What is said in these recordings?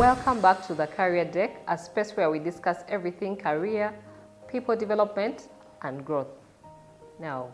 Welcome back to the Career Deck, a space where we discuss everything career, people development, and growth. Now,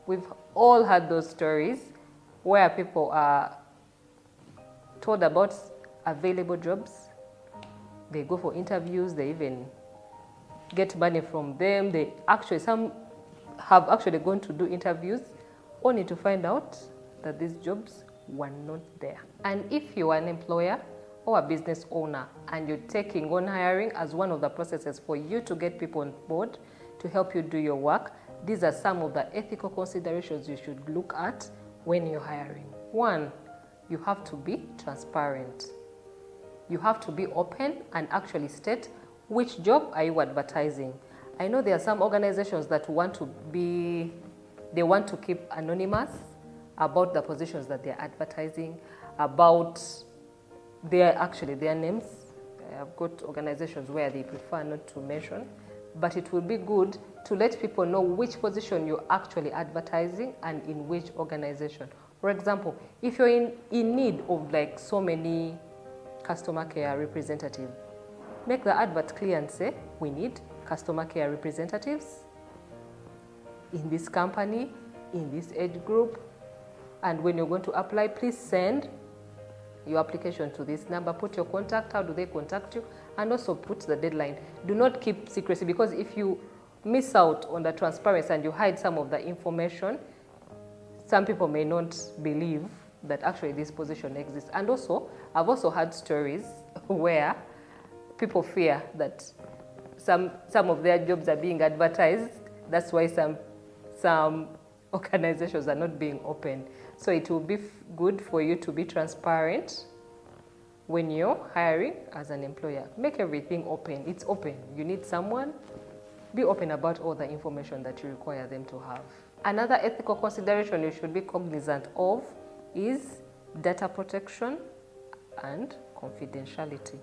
we've all had those stories where people are told about available jobs. They go for interviews, they even get money from them. Some have actually gone to do interviews only to find out that these jobs were not there. And if you are an employer or a business owner and you're taking on hiring as one of the processes for you to get people on board to help you do your work, these are some of the ethical considerations you should look at when you're hiring. One, you have to be transparent. You have to be open and actually state which job are you advertising. I know there are some organizations that want to keep anonymous about the positions that they're advertising, about their names. I've got organizations where they prefer not to mention, but it will be good to let people know which position you're actually advertising and in which organization. For example, if you're in need of like so many customer care representatives, make the advert clear and say, we need customer care representatives in this company, in this age group, and when you're going to apply, please send your application to this number, put your contact, how do they contact you, and also put the deadline. Do not keep secrecy, because if you miss out on the transparency and you hide some of the information, some people may not believe that actually this position exists. And also, I've also had stories where people fear that some of their jobs are being advertised. That's why some organizations are not being open. So it will be good for you to be transparent when you're hiring as an employer. Make everything open. It's open. You need someone, be open about all the information that you require them to have. Another ethical consideration you should be cognizant of is data protection and confidentiality.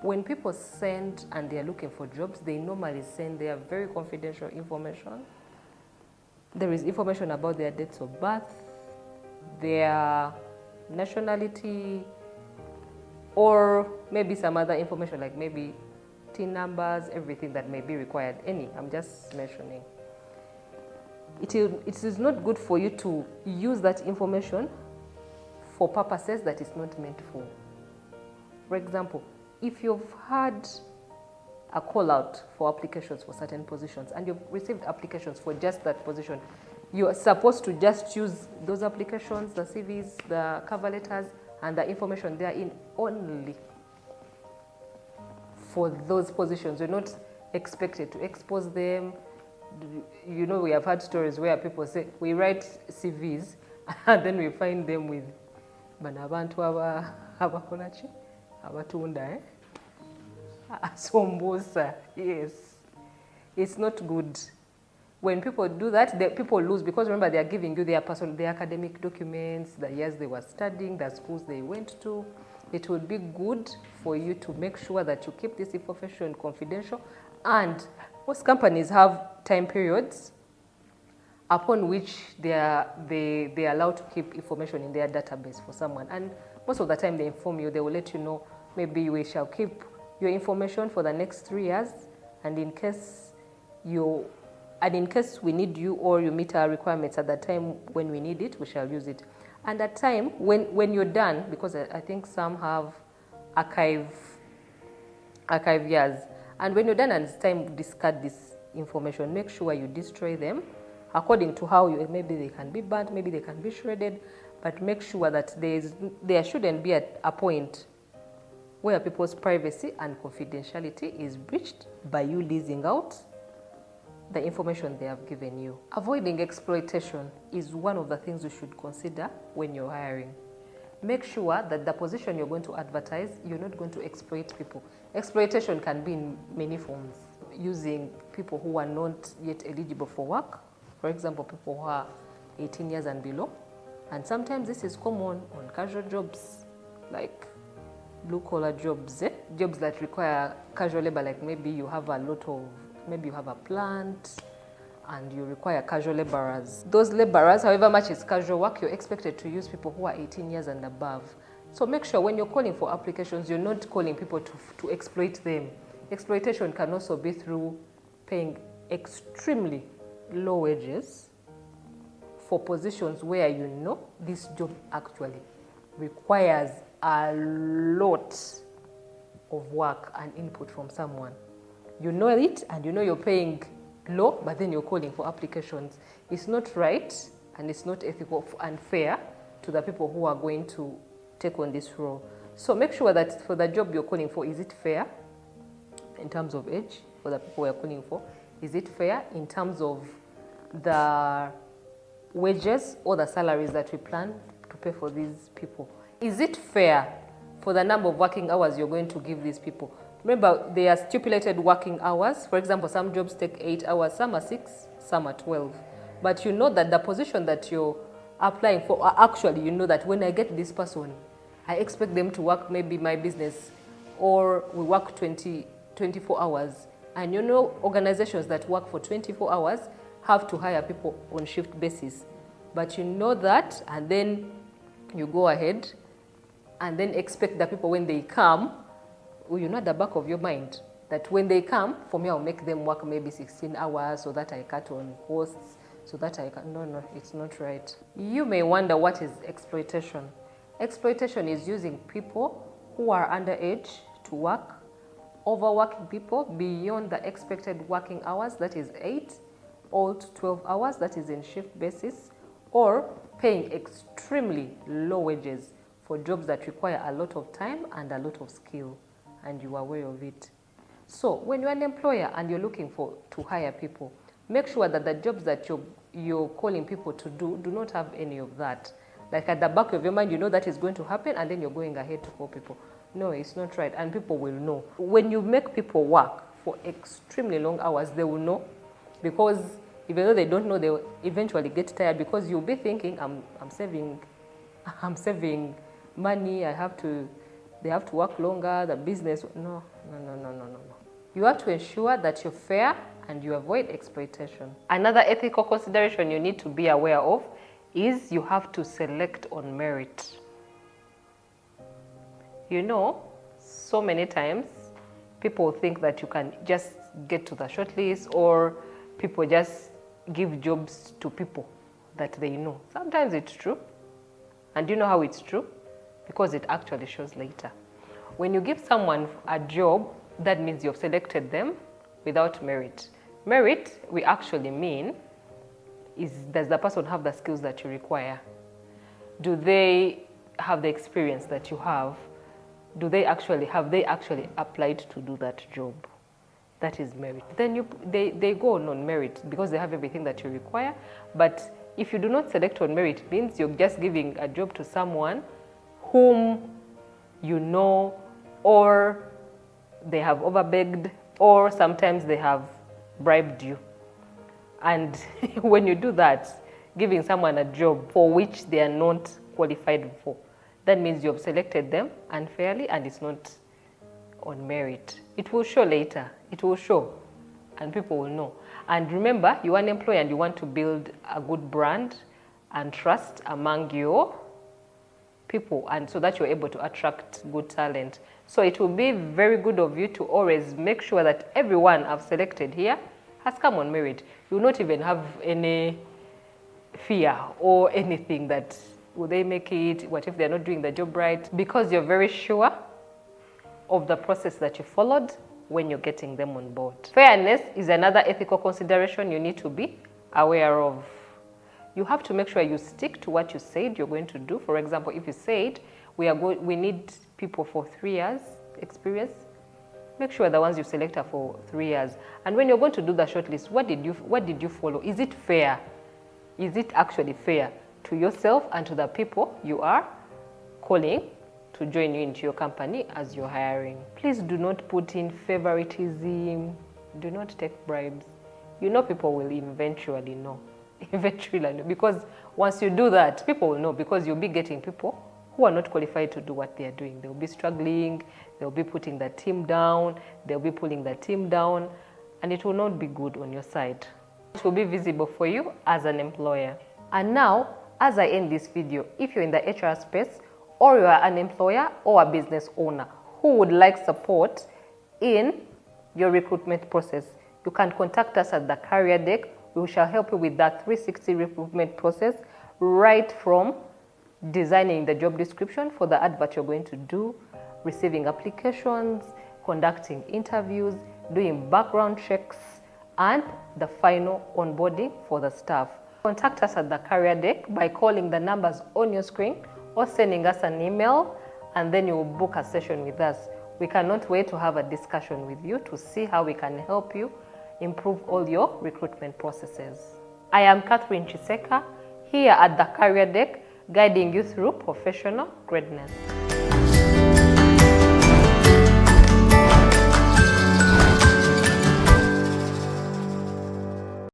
When people send and they're looking for jobs, they normally send their very confidential information. There is information about their dates of birth, their nationality, or maybe some other information like maybe TIN numbers, everything that may be required. I'm just mentioning. It is not good for you to use that information for purposes that it's not meant for. For example, if you've had a call out for applications for certain positions and you've received applications for just that position, you're supposed to just use those applications, the CVs, the cover letters, and the information therein only for those positions. You're not expected to expose them. You know, we have had stories where people say, we write CVs and then we find them with banabantu abakolachi abatunda sombosa. Yes, it's not good. When people do that, people lose, because remember, they are giving you their academic documents, the years they were studying, the schools they went to. It would be good for you to make sure that you keep this information confidential, and most companies have time periods upon which they are allowed to keep information in their database for someone. And most of the time they inform you, they will let you know, maybe we shall keep your information for the next 3 years, and in case we need you or you meet our requirements at the time when we need it, we shall use it. And at time when you're done, because I think some have archive years, and when you're done and it's time to discard this information, make sure you destroy them according to how maybe they can be burnt, maybe they can be shredded, but make sure that there shouldn't be a point where people's privacy and confidentiality is breached by you leasing out the information they have given you. Avoiding exploitation is one of the things you should consider when you're hiring. Make sure that the position you're going to advertise, you're not going to exploit people. Exploitation can be in many forms. Using people who are not yet eligible for work, for example, people who are 18 years and below. And sometimes this is common on casual jobs, like blue-collar jobs, jobs that require casual labor, like maybe you have a plant and you require casual laborers. Those laborers, however much is casual work, you're expected to use people who are 18 years and above. So make sure when you're calling for applications, you're not calling people to exploit them. Exploitation can also be through paying extremely low wages for positions where you know this job actually requires a lot of work and input from someone. You know it and you know you're paying low, but then you're calling for applications. It's not right and it's not ethical and fair to the people who are going to take on this role. So make sure that for the job you're calling for, is it fair in terms of age for the people we're calling for? Is it fair in terms of the wages or the salaries that we plan to pay for these people? Is it fair for the number of working hours you're going to give these people? Remember, they are stipulated working hours. For example, some jobs take 8 hours, some are 6, some are 12. But you know that the position that you're applying for, actually, you know that when I get this person, I expect them to work maybe my business, or we work 24 hours. And you know, organizations that work for 24 hours have to hire people on shift basis. But you know that, and then you go ahead and then expect the people when they come, you know at the back of your mind that when they come, for me, I'll make them work maybe 16 hours so that I cut on costs, so that I can, no, it's not right. You may wonder, what is exploitation? Exploitation is using people who are underage to work, overworking people beyond the expected working hours, that is 8 or to 12 hours, that is in shift basis, or paying extremely low wages for jobs that require a lot of time and a lot of skill, and you are aware of it. So when you're an employer and you're looking to hire people, make sure that the jobs that you're calling people to do not have any of that. Like at the back of your mind, you know that is going to happen, and then you're going ahead to call people. No, it's not right, and people will know. When you make people work for extremely long hours, they will know, because even though they don't know, they will eventually get tired, because you'll be thinking, I'm saving money, they have to work longer, the business, no. You have to ensure that you're fair and you avoid exploitation. Another ethical consideration you need to be aware of is you have to select on merit. You know, so many times people think that you can just get to the shortlist, or people just give jobs to people that they know. Sometimes it's true. And do you know how it's true? Because it actually shows later. When you give someone a job, that means you've selected them without merit. Merit, we actually mean, is, does the person have the skills that you require? Do they have the experience that you have? Have they actually applied to do that job? That is merit. Then they go on merit because they have everything that you require. But if you do not select on merit, it means you're just giving a job to someone whom you know, or they have overbegged, or sometimes they have bribed you. And when you do that, giving someone a job for which they are not qualified for, that means you have selected them unfairly, and it's not on merit. It will show later. It will show, and people will know. And remember, you are an employer and you want to build a good brand and trust among your people, and so that you're able to attract good talent. So it will be very good of you to always make sure that everyone I've selected here has come on merit. You will not even have any fear or anything that, will they make it? What if they're not doing the job right? Because you're very sure of the process that you followed when you're getting them on board. Fairness is another ethical consideration you need to be aware of. You have to make sure you stick to what you said you're going to do. For example, if you said we need people for 3 years experience, make sure the ones you select are for 3 years. And when you're going to do the shortlist, what did you follow? Is it fair? Is it actually fair to yourself and to the people you are calling to join you into your company as you're hiring? Please do not put in favoritism. Do not take bribes. You know people will eventually know. Because once you do that, people will know, because you'll be getting people who are not qualified to do what they are doing. They'll be struggling, they'll be putting the team down, they'll be pulling the team down, and it will not be good on your side. It will be visible for you as an employer. And now, as I end this video, if you're in the HR space or you are an employer or a business owner who would like support in your recruitment process, you can contact us at the career deck. We shall help you with that 360 recruitment process, right from designing the job description for the advert you're going to do, receiving applications, conducting interviews, doing background checks, and the final onboarding for the staff. Contact us at the career deck by calling the numbers on your screen or sending us an email, and then you will book a session with us. We cannot wait to have a discussion with you to see how we can help you improve all your recruitment processes. I am Catherine.N.Kisekka, here at the career deck, guiding you through professional greatness.